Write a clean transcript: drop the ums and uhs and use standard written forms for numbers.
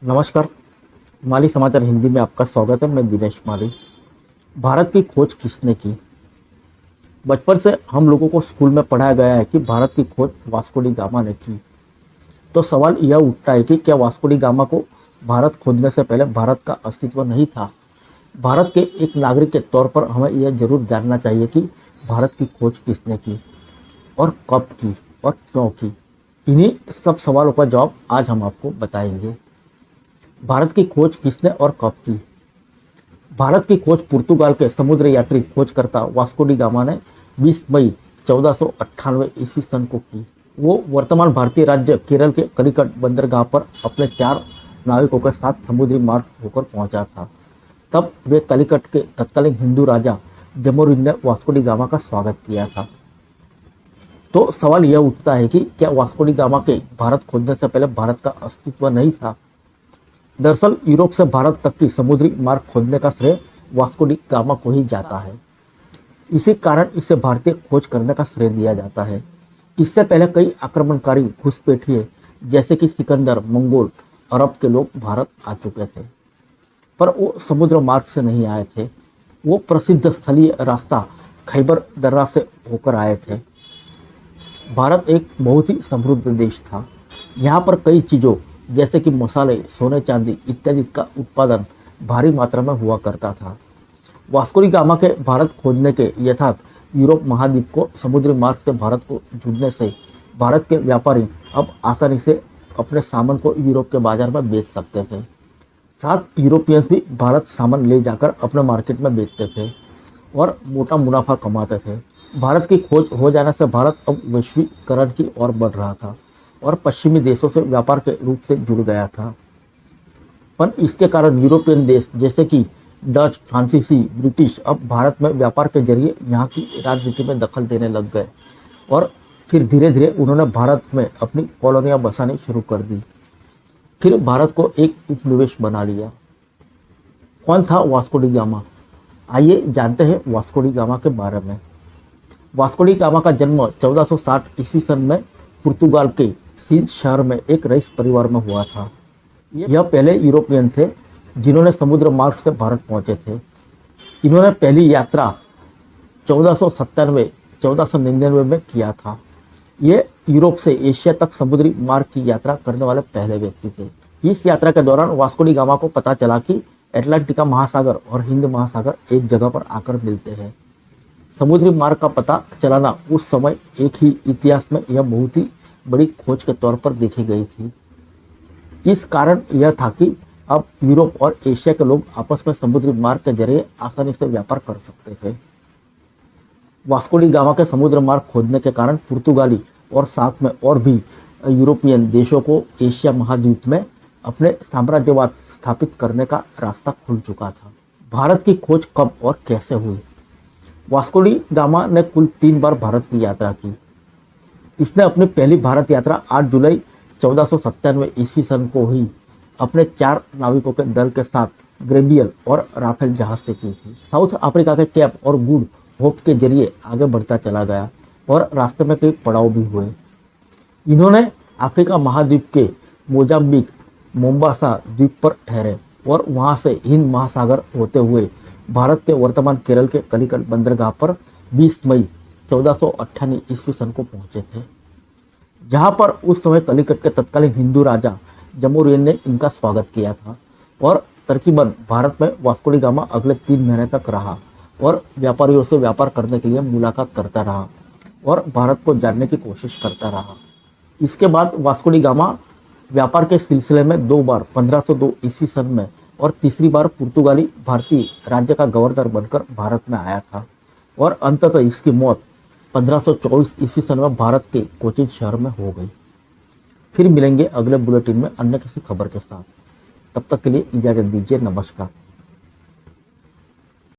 नमस्कार। माली समाचार हिंदी में आपका स्वागत है। मैं दिनेश माली। भारत की खोज किसने की? बचपन से हम लोगों को स्कूल में पढ़ाया गया है कि भारत की खोज वास्को डी गामा ने की। तो सवाल यह उठता है कि क्या वास्को डी गामा को भारत खोजने से पहले भारत का अस्तित्व नहीं था? भारत के एक नागरिक के तौर पर हमें यह जरूर जानना चाहिए कि भारत की खोज किसने की और कब की और क्यों की। इन्हीं सब सवालों का जवाब आज हम आपको बताएंगे। भारत की खोज किसने और कब की? भारत की खोज पुर्तगाल के समुद्र यात्री खोजकर्ता वास्को डी गामा ने 20 मई 1498 ईस्वी सन को की। वो वर्तमान भारतीय राज्य केरल के कलिकट बंदरगाह पर अपने 4 नाविकों के साथ समुद्री मार्ग होकर पहुंचा था। तब वे कलिकट के तत्कालीन हिंदू राजा जमोरिन ने वास्को डी गामा का स्वागत किया था। तो सवाल यह उठता है कि क्या वास्को डी गामा के भारत खोजने से पहले भारत का अस्तित्व नहीं था? दरअसल यूरोप से भारत तक की समुद्री मार्ग खोजने का श्रेय वास्को डी गामा को ही जाता है। इसी कारण इसे भारतीय खोज करने का श्रेय दिया जाता है। इससे पहले कई आक्रमणकारी घुसपैठिए जैसे कि सिकंदर, मंगोल, अरब के लोग भारत आ चुके थे, पर वो समुद्र मार्ग से नहीं आए थे। वो प्रसिद्ध स्थलीय रास्ता खैबर दर्रा से होकर आए थे। भारत एक बहुत ही समृद्ध देश था। यहाँ पर कई चीज़ों जैसे कि मसाले, सोने चांदी इत्यादि का उत्पादन भारी मात्रा में हुआ करता था। वास्को डी गामा के भारत खोजने के यथार्थ यूरोप महाद्वीप को समुद्री मार्ग से भारत को जुड़ने से भारत के व्यापारी अब आसानी से अपने सामान को यूरोप के बाजार में बेच सकते थे। साथ यूरोपियंस भी भारत सामान ले जाकर अपने मार्केट में बेचते थे और मोटा मुनाफा कमाते थे। भारत की खोज हो जाने से भारत अब वैश्वीकरण की ओर बढ़ रहा था और पश्चिमी देशों से व्यापार के रूप से जुड़ गया था। पर इसके कारण यूरोपियन देश जैसे कि डच, फ्रांसीसी, ब्रिटिश अब भारत में व्यापार के जरिए यहाँ की राजनीति में दखल देने लग गए और फिर धीरे धीरे उन्होंने भारत में अपनी कॉलोनियाँ बसानी शुरू कर दी। फिर भारत को एक उपनिवेश बना लिया। कौन था वास्को डी गामा? आइए जानते हैं वास्को डी गामा के बारे में। वास्को डी गामा का जन्म 1460 ईस्वी सन में पुर्तगाल के सिंध शहर में एक रईस परिवार में हुआ था। यह पहले यूरोपियन थे जिन्होंने समुद्र मार्ग से भारत पहुंचे थे। इन्होंने पहली यात्रा 1497-1499 में किया था। ये यूरोप से एशिया तक समुद्री मार्ग की यात्रा करने वाले पहले व्यक्ति थे। इस यात्रा के दौरान वास्को डी गामा को पता चला कि अटलांटिका महासागर और हिंद महासागर एक जगह पर आकर मिलते हैं। समुद्री मार्ग का पता चलाना उस समय एक ही इतिहास में यह बहुत ही बड़ी खोज के तौर पर देखी गई थी। इस कारण यह था कि अब यूरोप और एशिया के लोग आपस में समुद्री मार्ग के जरिए आसानी से व्यापार कर सकते थे। वास्को डी गामा के समुद्र मार्ग खोजने के कारण पुर्तगाली और साथ में और भी यूरोपियन देशों को एशिया महाद्वीप में अपने साम्राज्यवाद स्थापित करने का रास्ता खुल चुका था। भारत की खोज कब और कैसे हुई? वास्को डी गामा ने कुल 3 बार भारत की यात्रा की। इसने अपनी पहली भारत यात्रा 8 जुलाई 1497 ईस्वी सन को ही अपने 4 नाविकों के दल के साथ ग्रेबियल और राफेल जहाज से की थी। साउथ अफ्रीका के केप और गुड होप के जरिए आगे बढ़ता चला गया और रास्ते में कई पड़ाव भी हुए। इन्होंने अफ्रीका महाद्वीप के मोजाम्बिक मोम्बासा द्वीप पर ठहरे और वहां से हिंद महासागर होते हुए भारत के वर्तमान केरल के कलिकट बंदरगाह पर 20 मई 1498 ईस्वी सन को पहुंचे थे, जहां पर उस समय कलिकट के तत्कालीन हिंदू राजा जमोरिन ने इनका स्वागत किया था। और तर्कीबन भारत में वास्को डी गामा अगले 3 महीने तक रहा और व्यापारियों से व्यापार करने के लिए मुलाकात करता रहा और भारत को जानने की कोशिश करता रहा। इसके बाद वास्को डी गामा व्यापार के सिलसिले में 2 बार 1502 ईस्वी सन में और तीसरी बार पुर्तगाली भारतीय राज्य का गवर्नर बनकर भारत में आया था और अंततः इसकी मौत 1524 ईस्वी सन में भारत के कोचीन शहर में हो गई। फिर मिलेंगे अगले बुलेटिन में अन्य किसी खबर के साथ। तब तक के लिए इजाजत दीजिए। नमस्कार।